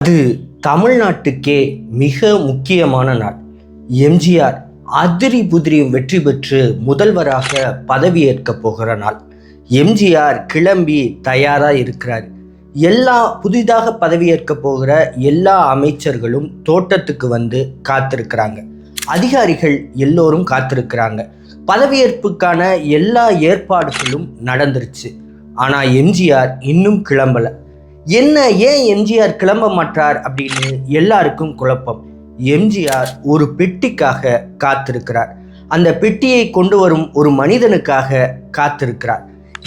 அது தமிழ்நாட்டுக்கே மிக முக்கியமான நாள். எம்ஜிஆர் அதிரி புதிரியும் வெற்றி பெற்று முதல்வராக பதவியேற்க போகிற நாள். எம்ஜிஆர் கிளம்பி தயாராக இருக்கிறார். எல்லா புதிதாக பதவியேற்க போகிற எல்லா அமைச்சர்களும் தோட்டத்துக்கு வந்து காத்திருக்கிறாங்க. அதிகாரிகள் எல்லோரும் காத்திருக்கிறாங்க. பதவியேற்புக்கான எல்லா ஏற்பாடுகளும் நடந்துருச்சு. ஆனால் எம்ஜிஆர் இன்னும் கிளம்பல. ஏன் எம்ஜிஆர் கிளம்ப மாட்டார் அப்படின்னு எல்லாருக்கும் குழப்பம். எம்ஜிஆர் ஒரு பெட்டிக்காக காத்திருக்கிறார். அந்த பெட்டியை கொண்டு வரும் ஒரு மனிதனுக்காக காத்திருக்கிறார்.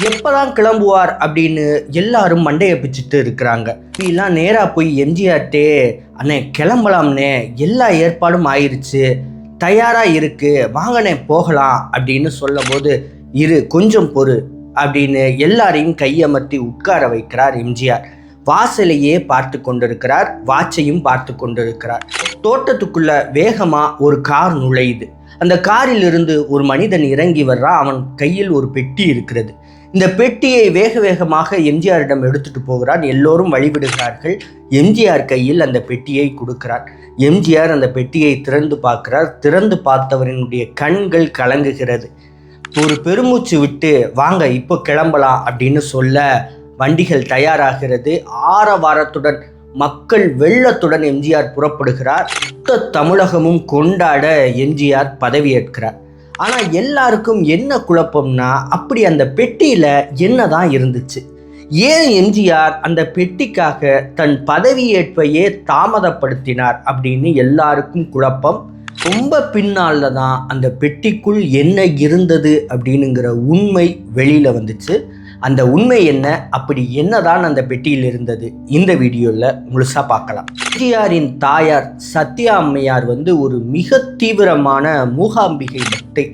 எப்பதான் கிளம்புவார் அப்படின்னு எல்லாரும் மண்டையை பிச்சுட்டு இருக்கிறாங்க. எல்லாம் நேராக போய் எம்ஜிஆர்ட்டே, அண்ணே கிளம்பலாம்னே, எல்லா ஏற்பாடும் ஆயிடுச்சு, தயாராக இருக்கு, வாங்கண்ணே போகலாம் அப்படின்னு சொல்லும் போது, கொஞ்சம் பொறு அப்படின்னு எல்லாரையும் கையமர்த்தி உட்கார வைக்கிறார் எம்ஜிஆர். வாசலையே பார்த்து கொண்டிருக்கிறார், வாட்சையும் பார்த்து கொண்டிருக்கிறார். தோட்டத்துக்குள்ள வேகமா ஒரு கார் நுழையுது. அந்த காரில் இருந்து ஒரு மனிதன் இறங்கி வர்றான். அவன் கையில் ஒரு பெட்டி இருக்கிறது. இந்த பெட்டியை வேக வேகமாக எம்ஜிஆரிடம் எடுத்துட்டு போகிறான். எல்லோரும் வழிவிடுகிறார்கள். எம்ஜிஆர் கையில் அந்த பெட்டியை கொடுக்கிறார். எம்ஜிஆர் அந்த பெட்டியை திறந்து பார்க்கிறார். திறந்து பார்த்தவரினுடைய கண்கள் கலங்குகிறது. ஒரு பெருமூச்சு விட்டு, வாங்க இப்போ கிளம்பலாம் அப்படின்னு சொல்ல வண்டிகள் தயாராகிறது. ஆரவாரத்துடன், மக்கள் வெள்ளத்துடன் எம்ஜிஆர் புறப்படுகிறார். மொத்த தமிழகமும் கொண்டாட எம்ஜிஆர் பதவியேற்கிறார். ஆனால் எல்லாருக்கும் என்ன குழப்பம்னா, அப்படி அந்த பெட்டியில் என்னதான் இருந்துச்சு? ஏன் எம்ஜிஆர் அந்த பெட்டிக்காக தன் பதவியேற்பையே தாமதப்படுத்தினார் அப்படின்னு எல்லாருக்கும் குழப்பம். ரொம்ப பின்னால தான் அந்த பெட்டிக்குள் என்ன இருந்தது அப்படின்னுங்கிற உண்மை வெளியில வந்துச்சு. அந்த உண்மை என்ன, அப்படி என்னதான் அந்த பெட்டியில் இருந்தது, இந்த வீடியோவில் முழுசா பார்க்கலாம். எம்ஜிஆரின் தாயார் சத்யா அம்மையார் ஒரு மிக தீவிரமான மூகாம்பிகை பக்தை.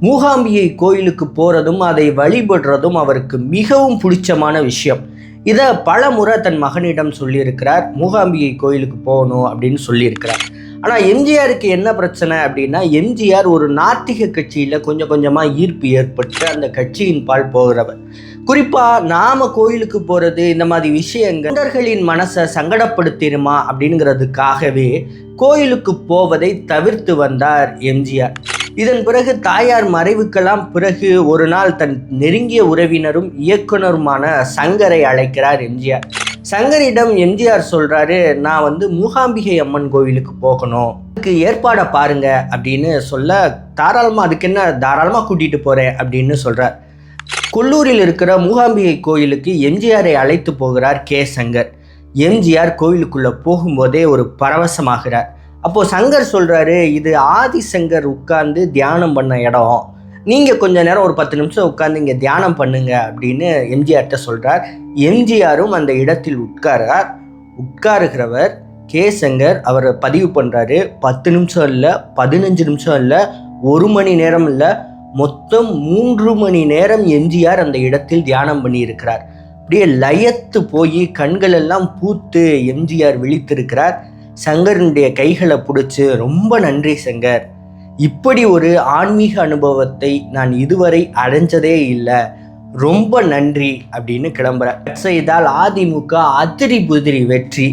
மூகாம்பிகை கோயிலுக்கு போகிறதும் அதை வழிபடுறதும் அவருக்கு மிகவும் பிடிச்சமான விஷயம். இதை பல முறை தன் மகனிடம் சொல்லியிருக்கிறார். மூகாம்பிகை கோயிலுக்கு போகணும் அப்படின்னு சொல்லியிருக்கிறார். ஆனால் எம்ஜிஆருக்கு என்ன பிரச்சனை அப்படின்னா, எம்ஜிஆர் ஒரு நாத்திக கட்சியில் கொஞ்சம் கொஞ்சமாக ஈர்ப்பு ஏற்பட்டு அந்த கட்சியின் பால் போகிறவர். குறிப்பாக நாம கோயிலுக்கு போகிறது, இந்த மாதிரி விஷயங்கள் தொண்டர்களின் மனசை சங்கடப்படுத்திடுமா அப்படிங்கிறதுக்காகவே கோயிலுக்கு போவதை தவிர்த்து வந்தார் எம்ஜிஆர். இதன் பிறகு தாயார் மறைவுக்கெல்லாம் பிறகு ஒரு நாள் தன் நெருங்கிய உறவினரும் இயக்குனருமான சங்கரை அழைக்கிறார் எம்ஜிஆர். சங்கரிடம் எம்ஜிஆர் சொல்றாரு, நான் மூகாம்பிகை அம்மன் கோவிலுக்கு போகணும், அதுக்கு ஏற்பாடை பாருங்க அப்படின்னு சொல்ல, அதுக்கு என்ன, தாராளமாக கூட்டிட்டு போறேன் அப்படின்னு சொல்றார். கொல்லூரில் இருக்கிற மூகாம்பிகை கோயிலுக்கு எம்ஜிஆரை அழைத்து போகிறார் கே. சங்கர். எம்ஜிஆர் கோயிலுக்குள்ள போகும்போதே ஒரு பரவசமாகிறார். அப்போ சங்கர் சொல்றாரு, இது ஆதிசங்கர் உட்கார்ந்து தியானம் பண்ண இடம், நீங்கள் கொஞ்ச நேரம் ஒரு 10 நிமிஷம் உட்கார்ந்து இங்கே தியானம் பண்ணுங்க அப்படின்னு எம்ஜிஆர்கிட்ட சொல்கிறார். எம்ஜிஆரும் அந்த இடத்தில் உட்காருகிறவர் கே. சங்கர் அவர் பதிவு பண்ணுறாரு. 10 நிமிஷம் இல்லை, 15 நிமிஷம் இல்லை, 1 மணி நேரம் இல்லை, மொத்தம் 3 மணி நேரம் எம்ஜிஆர் அந்த இடத்தில் தியானம் பண்ணியிருக்கிறார். அப்படியே லயத்து போய் கண்கள் எல்லாம் பூத்து எம்ஜிஆர் விழித்திருக்கிறார். சங்கருடைய கைகளை பிடிச்சி, ரொம்ப நன்றி சங்கர், இப்படி ஒரு ஆன்மீக அனுபவத்தை நான் இதுவரை அடைஞ்சதே இல்லை, ரொம்ப நன்றி அப்படின்னு கிளம்புறார். செய்தால் அதிமுக அதிரி புதிரி வெற்றி.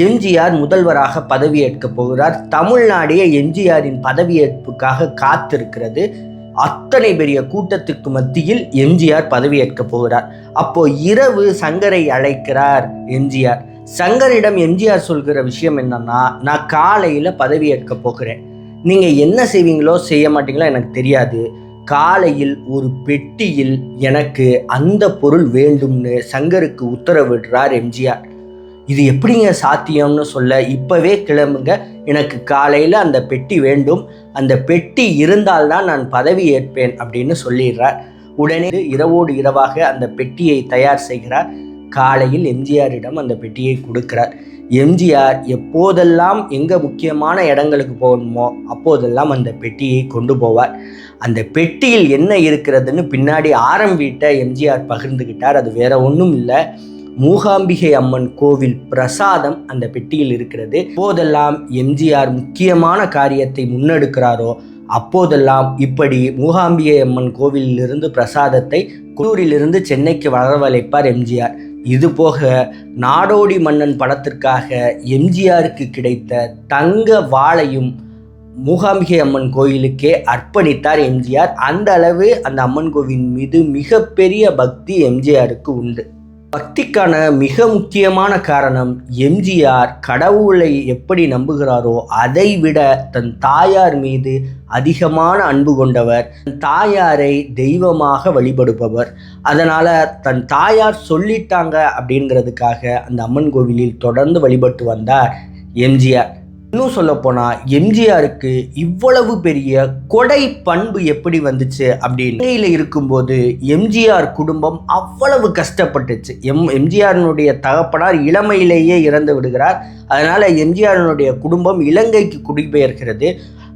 எம்ஜிஆர் முதல்வராக பதவியேற்க போகிறார். தமிழ்நாடே எம்ஜிஆரின் பதவியேற்புக்காக காத்திருக்கிறது. அத்தனை பெரிய கூட்டத்துக்கு மத்தியில் எம்ஜிஆர் பதவியேற்க போகிறார். அப்போ இரவு சங்கரை அழைக்கிறார் எம்ஜிஆர். சங்கரிடம் எம்ஜிஆர் சொல்கிற விஷயம் என்னன்னா, நான் காலையில் பதவியேற்க போகிறேன், நீங்கள் என்ன செய்வீங்களோ செய்ய மாட்டீங்களோ எனக்கு தெரியாது, காலையில் ஒரு பெட்டியில் எனக்கு அந்த பொருள் வேண்டும்னு சங்கருக்கு உத்தரவிடுறார் எம்ஜிஆர். இது எப்படிங்க சாத்தியம்னு சொல்ல, இப்போவே கிளம்புங்க, எனக்கு காலையில் அந்த பெட்டி வேண்டும், அந்த பெட்டி இருந்தால்தான் நான் பதவி ஏற்பேன் அப்படின்னு சொல்லிடுறார். உடனே இரவோடு இரவாக அந்த பெட்டியை தயார் செய்கிறார். காலையில் எம்ஜிஆரிடம் அந்த பெட்டியை கொடுக்கிறார். எம்ஜிஆர் எப்போதெல்லாம் எங்கே முக்கியமான இடங்களுக்கு போகணுமோ அப்போதெல்லாம் அந்த பெட்டியை கொண்டு போவார். அந்த பெட்டியில் என்ன இருக்கிறதுன்னு பின்னாடி ஆரம்பிட்ட எம்ஜிஆர் பகிர்ந்துக்கிட்டார். அது வேற ஒன்றும் இல்லை, மூகாம்பிகை அம்மன் கோவில் பிரசாதம் அந்த பெட்டியில் இருக்கிறது. எப்போதெல்லாம் எம்ஜிஆர் முக்கியமான காரியத்தை முன்னெடுக்கிறாரோ அப்போதெல்லாம் இப்படி மூகாம்பிகை அம்மன் கோவிலிலிருந்து பிரசாதத்தை குளூரிலிருந்து சென்னைக்கு வரவழைப்பார் எம்ஜிஆர். இது போக நாடோடி மன்னன் படத்திற்காக எம்ஜிஆருக்கு கிடைத்த தங்க வாளையும் மூகாம்பிகை அம்மன் கோயிலுக்கே அர்ப்பணித்தார் எம்ஜிஆர். அந்த அளவு அந்த அம்மன் கோவிலின் மீது மிகப்பெரிய பக்தி எம்ஜிஆருக்கு உண்டு. பக்திக்கான மிக முக்கியமான காரணம், எம்ஜிஆர் கடவுளை எப்படி நம்புகிறாரோ அதை விட தன் தாயார் மீது அதிகமான அன்பு கொண்டவர், தன் தாயாரை தெய்வமாக வழிபடுபவர். அதனால் தன் தாயார் சொல்லிட்டாங்க அப்படிங்கிறதுக்காக அந்த அம்மன் கோவிலில் தொடர்ந்து வழிபட்டு வந்தார் எம்ஜிஆர். இன்னும் சொல்லப்போனால் எம்ஜிஆருக்கு இவ்வளவு பெரிய கொடை பண்பு எப்படி வந்துச்சு அப்படின்னு இருக்கும்போது எம்ஜிஆர் குடும்பம் அவ்வளவு கஷ்டப்பட்டுச்சு. எம்ஜிஆரினுடைய தகப்பனார் இளமையிலேயே இறந்து விடுகிறார். அதனால் எம்ஜிஆரினுடைய குடும்பம் இலங்கைக்கு குடிபெயர்கிறது.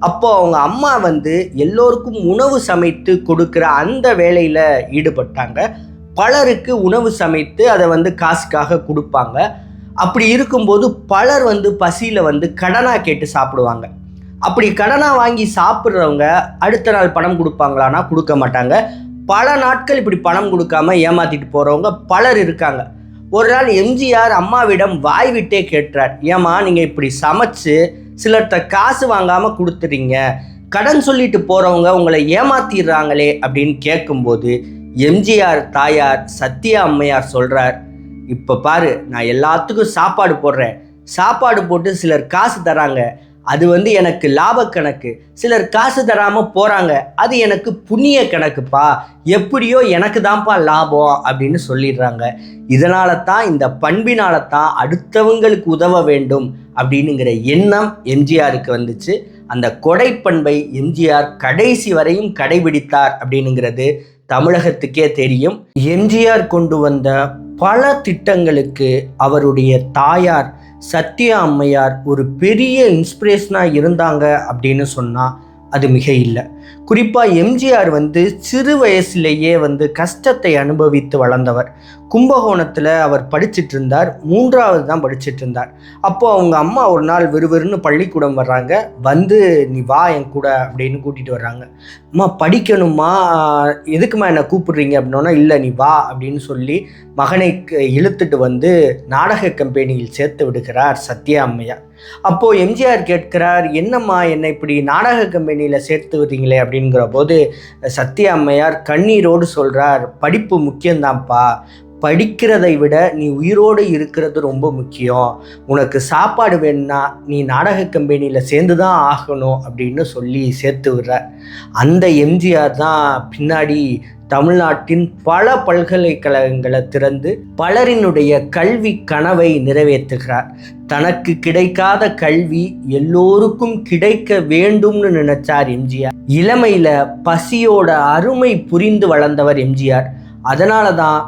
அப்போ அவங்க அம்மா எல்லோருக்கும் உணவு சமைத்து கொடுக்குற அந்த வேலையில் ஈடுபட்டாங்க. பலருக்கு உணவு சமைத்து அதை காசுக்காக கொடுப்பாங்க. அப்படி இருக்கும்போது பலர் பசியில் கடனாக கேட்டு சாப்பிடுவாங்க. அப்படி கடனாக வாங்கி சாப்பிட்றவங்க அடுத்த நாள் பணம் கொடுப்பாங்களான்னா கொடுக்க மாட்டாங்க. பல நாட்கள் இப்படி பணம் கொடுக்காம ஏமாற்றிட்டு போகிறவங்க பலர் இருக்காங்க. ஒரு நாள் எம்ஜிஆர் அம்மாவிடம் வாய் விட்டே கேட்டார், ஏம்மா நீங்கள் இப்படி சமைச்சு சிலர்கிட்ட காசு வாங்காமல் கொடுத்துறீங்க, கடன் சொல்லிட்டு போகிறவங்க உங்களை ஏமாத்திடுறாங்களே அப்படின்னு கேட்கும்போது எம்ஜிஆர் தாயார் சத்யா அம்மையார் சொல்கிறார், இப்போ பாரு, நான் எல்லாத்துக்கும் சாப்பாடு போடுறேன், சாப்பாடு போட்டு சிலர் காசு தராங்க, அது எனக்கு லாப கணக்கு, சிலர் காசு தராமல் போகிறாங்க, அது எனக்கு புண்ணிய கணக்குப்பா, எப்படியோ எனக்கு தான்ப்பா லாபம் அப்படின்னு சொல்லிடுறாங்க. இதனால தான், இந்த பண்பினால தான் அடுத்தவங்களுக்கு உதவ வேண்டும் அப்படின்னுங்கிற எண்ணம் எம்ஜிஆருக்கு வந்துச்சு. அந்த கொடை பண்பை எம்ஜிஆர் கடைசி வரையும் கடைபிடித்தார் அப்படின்னுங்கிறது தமிழகத்துக்கே தெரியும். எம்ஜிஆர் கொண்டு வந்த பல திட்டங்களுக்கு அவருடைய தாயார் சத்யா அம்மையார் ஒரு பெரிய இன்ஸ்பிரேஷனாக இருந்தாங்க அப்படின்னு சொன்னால் அது மிக இல்லை. குறிப்பாக எம்ஜிஆர் சிறு வயசுலேயே கஷ்டத்தை அனுபவித்து வளர்ந்தவர். கும்பகோணத்தில் அவர் படிச்சுட்டு இருந்தார், 3வது தான் படிச்சுட்டு இருந்தார். அப்போது அவங்க அம்மா ஒரு நாள் விறுவிறுன்னு பள்ளிக்கூடம் வர்றாங்க. நீ வா என் கூட அப்படின்னு கூட்டிகிட்டு வர்றாங்க. அம்மா படிக்கணுமா, எதுக்குமா என்னை கூப்பிடுறீங்க அப்படின்னா, இல்லை நீ வா அப்படின்னு சொல்லி மகனை இழுத்துட்டு நாடக கம்பெனியில் சேர்த்து விடுகிறார் சத்யா அம்மையார். அப்போது எம்ஜிஆர் கேட்கிறார், என்னம்மா என்னை இப்படி நாடக கம்பெனியில் சேர்த்து விடுறீங்களே அப்படிங்கிற போது சத்யா அம்மையார் கண்ணீரோடு சொல்கிறார், படிப்பு முக்கியம்தான்ப்பா, படிக்கிறதை விட நீ உயிரோடு இருக்கிறது ரொம்ப முக்கியம், உனக்கு சாப்பாடு வேணும்னா நீ நாடக கம்பெனியில் சேர்ந்து தான் ஆகணும் அப்படின்னு சொல்லி சேர்த்து விடுறார். அந்த எம்ஜிஆர் தான் பின்னாடி தமிழ்நாட்டின் பல பல்கலைக்கழகங்களை திறந்து பலரினுடைய கல்வி கனவை நிறைவேற்றுகிறார். தனக்கு கிடைக்காத கல்வி எல்லோருக்கும் கிடைக்க வேண்டும்னு நினைச்சார் எம்ஜிஆர். இளமையில பசியோட அருமை புரிந்து வளர்ந்தவர் எம்ஜிஆர். அதனால தான்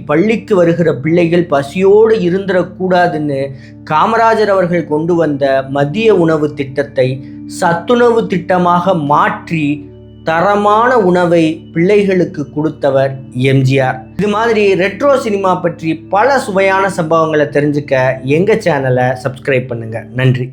பள்ளிக்கு வருகிற பிள்ளைகள் பசியோடு இருந்துடக்கூடாதுன்னு காமராஜர் அவர்கள் கொண்டு வந்த மதிய உணவு திட்டத்தை சத்துணவு திட்டமாக மாற்றி தரமான உணவை பிள்ளைகளுக்கு கொடுத்தவர் எம்ஜிஆர். இது மாதிரி ரெட்ரோ சினிமா பற்றி பல சுவையான சம்பவங்களை தெரிஞ்சுக்க எங்கள் சேனலை சப்ஸ்கிரைப் பண்ணுங்கள். நன்றி.